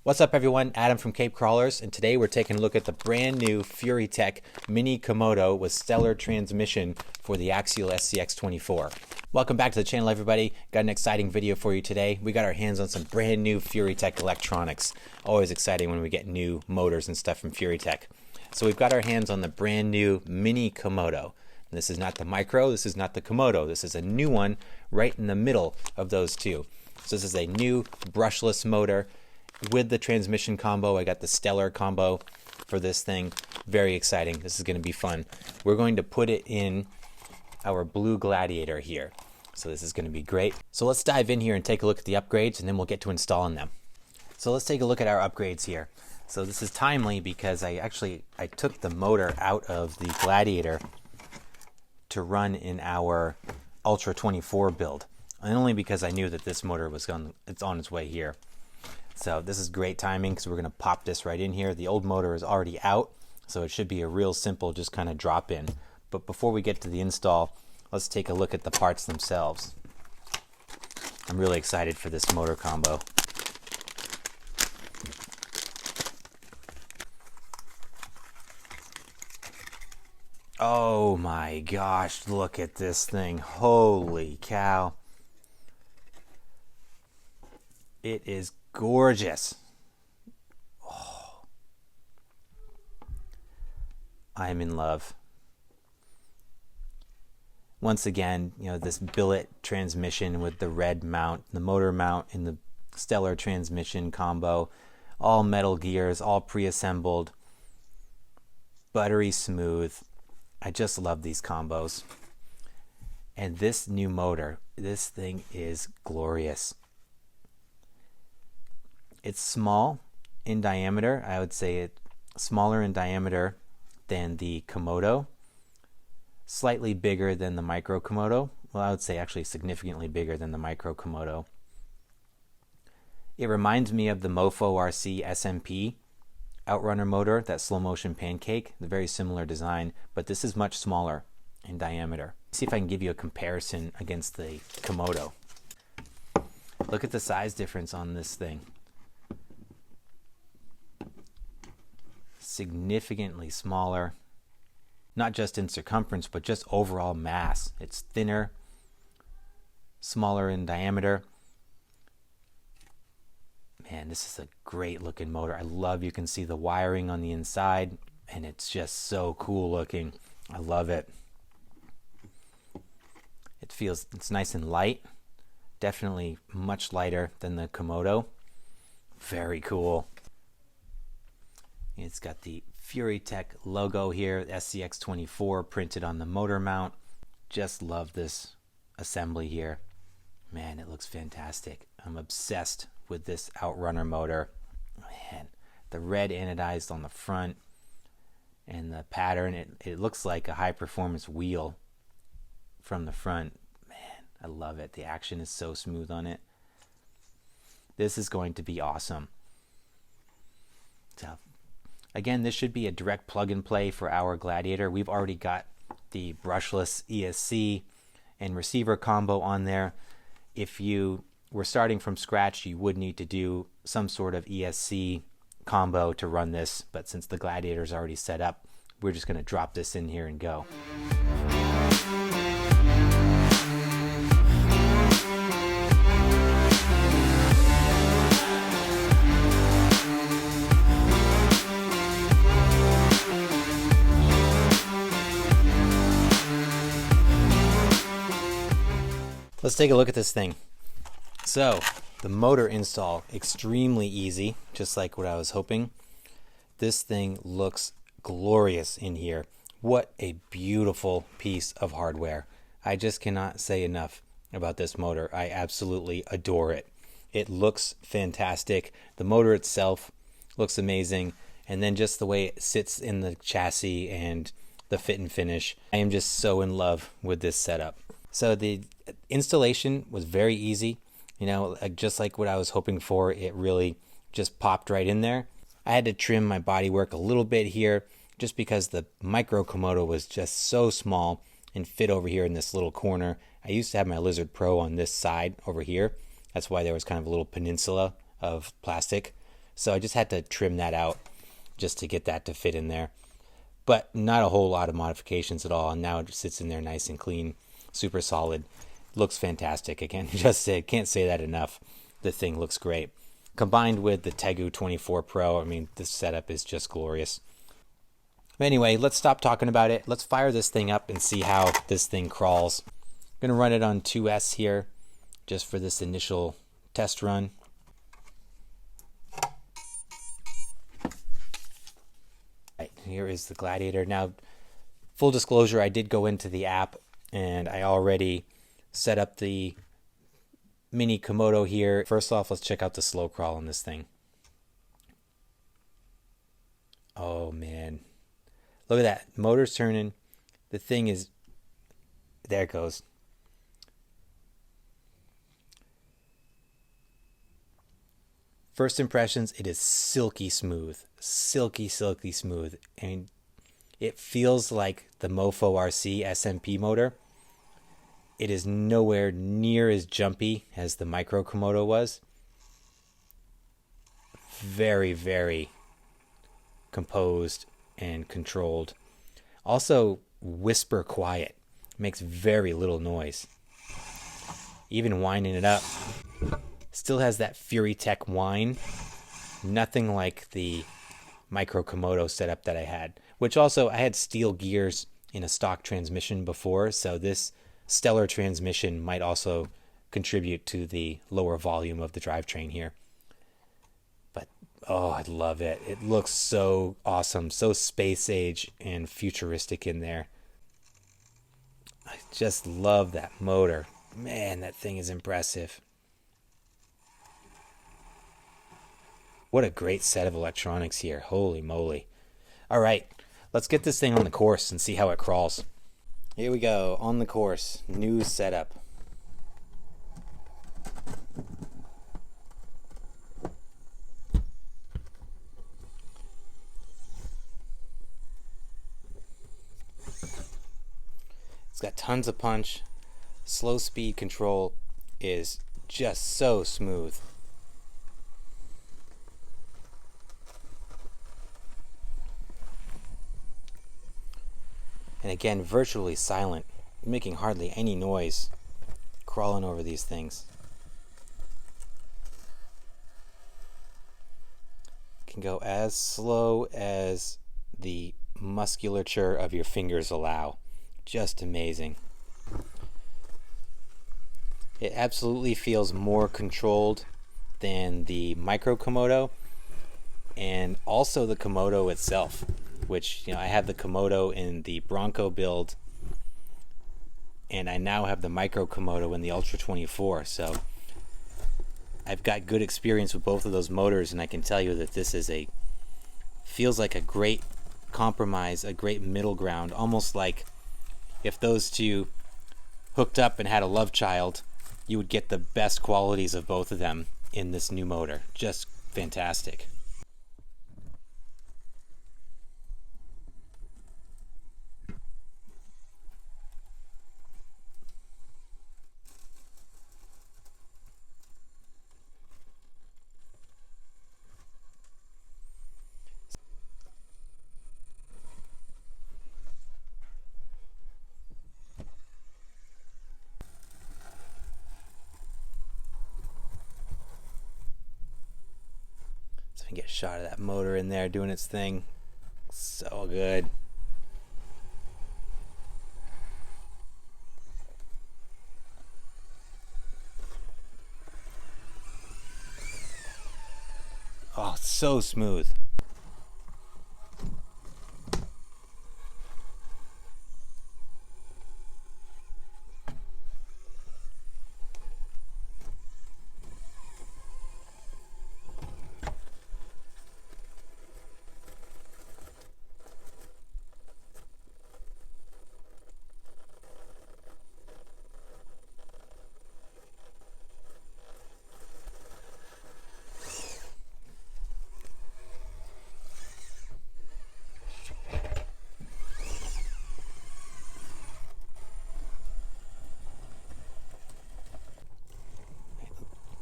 What's up everyone, Adam from Cape Crawlers, and today we're taking a look at the brand new Furitek Mini Komodo with stellar transmission for the Axial SCX24. Welcome back to the channel everybody. Got an exciting video for you today. We got our hands on some brand new Furitek electronics. Always exciting when we get new motors and stuff from Furitek. So we've got our hands on the brand new Mini Komodo. And this is not the Micro, this is not the Komodo. This is a new one right in the middle of those two. So this is a new brushless motor with the transmission combo. I got the stellar combo for this thing. Very exciting. This is going to be fun. We're going to put it in our blue Gladiator here. So this is going to be great. So let's dive in here and take a look at the upgrades, and then we'll get to installing them. So let's take a look at our upgrades here. So this is timely because I took the motor out of the Gladiator to run in our Ultra 24 build. And only because I knew that this motor was on its way here. So this is great timing because we're going to pop this right in here. The old motor is already out, so it should be a real simple just kind of drop in. But before we get to the install, let's take a look at the parts themselves. I'm really excited for this motor combo. Oh my gosh, look at this thing. Holy cow. It is gorgeous. Oh. I am in love. Once again, you know, this billet transmission with the red mount, the motor mount, and the stellar transmission combo. All metal gears, all pre-assembled. Buttery smooth. I just love these combos. And this new motor, this thing is glorious. It's small in diameter. I would say it's smaller in diameter than the Komodo. Slightly bigger than the Micro Komodo. Well, I would say actually significantly bigger than the Micro Komodo. It reminds me of the Mofo RC SMP outrunner motor, that slow motion pancake. The very similar design, but this is much smaller in diameter. Let's see if I can give you a comparison against the Komodo. Look at the size difference on this thing. Significantly smaller, not just in circumference but just overall mass. It's thinner, smaller in diameter. Man, this is a great looking motor. I love, you can see the wiring on the inside, and it's just so cool looking. I love it. It's nice and light, definitely much lighter than the Komodo. Very cool. It's got the Furitek logo here, SCX24 printed on the motor mount. Just love this assembly here. Man, it looks fantastic. I'm obsessed with this outrunner motor. Man, the red anodized on the front and the pattern, it looks like a high performance wheel from the front. Man, I love it. The action is so smooth on it. This is going to be awesome. So again, this should be a direct plug and play for our Gladiator. We've already got the brushless ESC and receiver combo on there. If you were starting from scratch, you would need to do some sort of ESC combo to run this, but since the Gladiator is already set up, we're just going to drop this in here and go. Let's take a look at this thing. So, the motor install, extremely easy, just like what I was hoping. This thing looks glorious in here. What a beautiful piece of hardware. I just cannot say enough about this motor. I absolutely adore it. It looks fantastic. The motor itself looks amazing. And then just the way it sits in the chassis and the fit and finish. I am just so in love with this setup. So the installation was very easy, you know, just like what I was hoping for. It really just popped right in there. I had to trim my bodywork a little bit here just because the Micro Komodo was just so small and fit over here in this little corner. I used to have my Lizard Pro on this side over here. That's why there was kind of a little peninsula of plastic So I just had to trim that out just to get that to fit in there. But not a whole lot of modifications at all. And now it just sits in there nice and clean, super solid. Looks fantastic. Again, can't say that enough. The thing looks great. Combined with the Tegu24 Pro, I mean, this setup is just glorious. But anyway, let's stop talking about it. Let's fire this thing up and see how this thing crawls. I'm going to run it on 2S here, just for this initial test run. Right, here is the Gladiator. Now, full disclosure, I did go into the app and I already set up the Mini Komodo here. First off, let's check out the slow crawl on this thing. Oh man, look at that. Motor's turning. The thing is, there it goes. First impressions, it is silky smooth. Silky smooth. I mean, it feels like the Mofo RC SMP motor. It is nowhere near as jumpy as the Micro Komodo was. Very, very composed and controlled. Also, whisper quiet. Makes very little noise. Even winding it up, still has that Furitek whine. Nothing like the Micro Komodo setup that I had. Which also, I had steel gears in a stock transmission before, so this stellar transmission might also contribute to the lower volume of the drivetrain here. But oh, I love it. It looks so awesome, so space age and futuristic in there. I just love that motor. Man, that thing is impressive. What a great set of electronics here. Holy moly. All right, let's get this thing on the course and see how it crawls. Here we go, on the course, new setup. It's got tons of punch. Slow speed control is just so smooth. And again, virtually silent, making hardly any noise crawling over these things. Can go as slow as the musculature of your fingers allow. Just amazing. It absolutely feels more controlled than the Micro Komodo and also the Komodo itself, which, you know, I have the Komodo in the Bronco build and I now have the Micro Komodo in the Ultra 24, so I've got good experience with both of those motors, and I can tell you that this is feels like a great compromise, a great middle ground, almost like if those two hooked up and had a love child, you would get the best qualities of both of them in this new motor. Just fantastic. So I can get a shot of that motor in there doing its thing. So good. Oh, so smooth.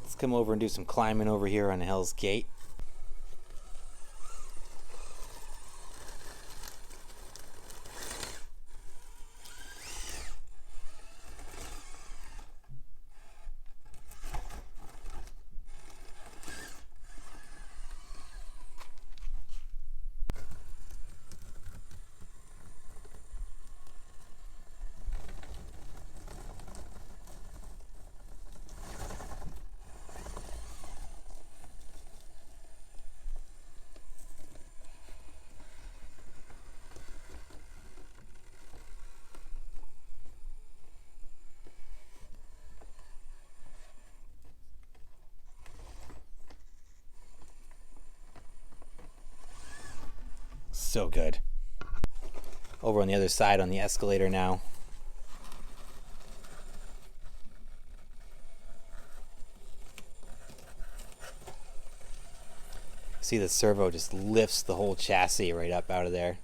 Let's come over and do some climbing over here on Hell's Gate. So good. Over on the other side on the escalator now. See, the servo just lifts the whole chassis right up out of there.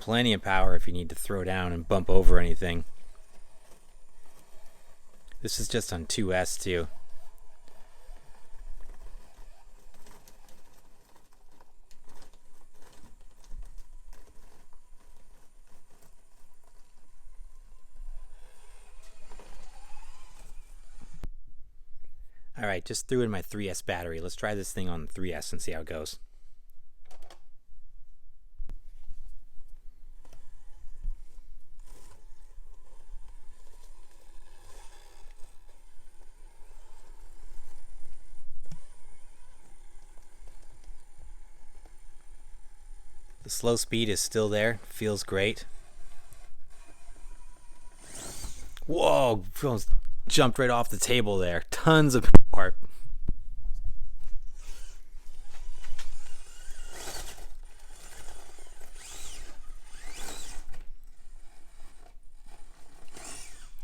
Plenty of power if you need to throw down and bump over anything. This is just on 2S too. Alright, just threw in my 3S battery. Let's try this thing on the 3S and see how it goes. The slow speed is still there, feels great. Whoa, almost jumped right off the table there. Tons of power.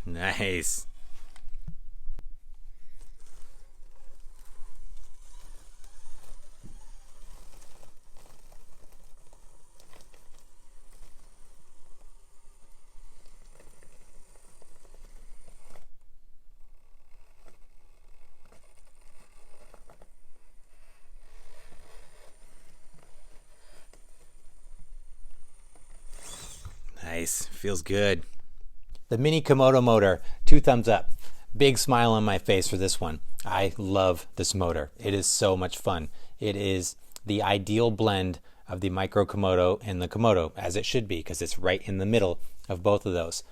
Nice. Nice, feels good. The Mini Komodo motor, 2 thumbs up. Big smile on my face for this one. I love this motor. It is so much fun. It is the ideal blend of the Micro Komodo and the Komodo, as it should be, because it's right in the middle of both of those.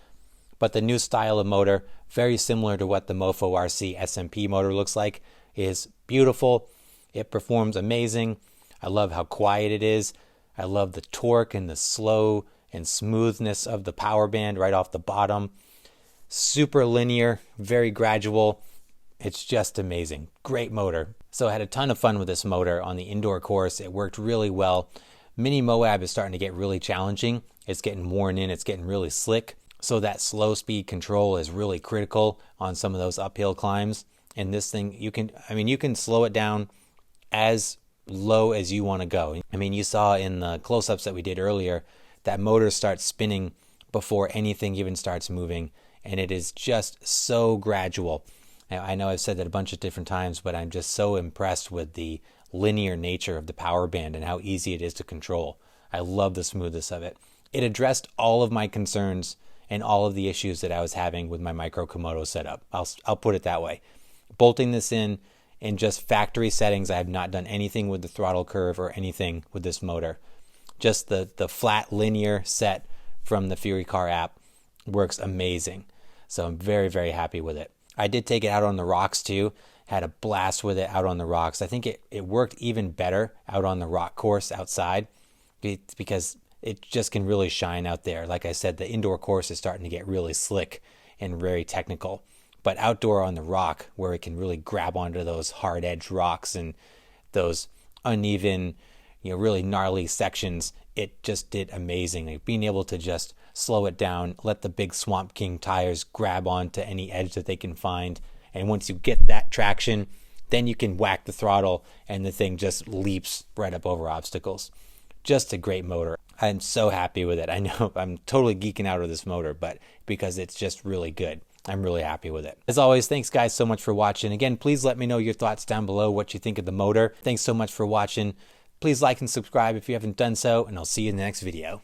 But the new style of motor, very similar to what the Mofo RC SMP motor looks like, is beautiful. It performs amazing. I love how quiet it is. I love the torque and the slow and smoothness of the power band right off the bottom. Super linear, very gradual. It's just amazing. Great motor. So I had a ton of fun with this motor on the indoor course. It worked really well. Mini Moab is starting to get really challenging. It's getting worn in. It's getting really slick. So that slow speed control is really critical on some of those uphill climbs. And this thing, you can slow it down as low as you want to go. I mean, you saw in the close-ups that we did earlier, that motor starts spinning before anything even starts moving, and it is just so gradual. Now, I know I've said that a bunch of different times, but I'm just so impressed with the linear nature of the power band and how easy it is to control. I love the smoothness of it. It addressed all of my concerns and all of the issues that I was having with my Micro Komodo setup. I'll put it that way. Bolting this in just factory settings, I have not done anything with the throttle curve or anything with this motor. Just the flat linear set from the FuriKar app works amazing. So I'm very, very happy with it. I did take it out on the rocks too. Had a blast with it out on the rocks. I think it worked even better out on the rock course outside because it just can really shine out there. Like I said, the indoor course is starting to get really slick and very technical. But outdoor on the rock, where it can really grab onto those hard edge rocks and those uneven, really gnarly sections, it just did amazing. Like being able to just slow it down, let the big Swamp King tires grab onto any edge that they can find. And once you get that traction, then you can whack the throttle and the thing just leaps right up over obstacles. Just a great motor. I'm so happy with it. I know I'm totally geeking out of this motor, but because it's just really good. I'm really happy with it. As always, thanks guys so much for watching. Again, please let me know your thoughts down below, what you think of the motor. Thanks so much for watching. Please like and subscribe if you haven't done so, and I'll see you in the next video.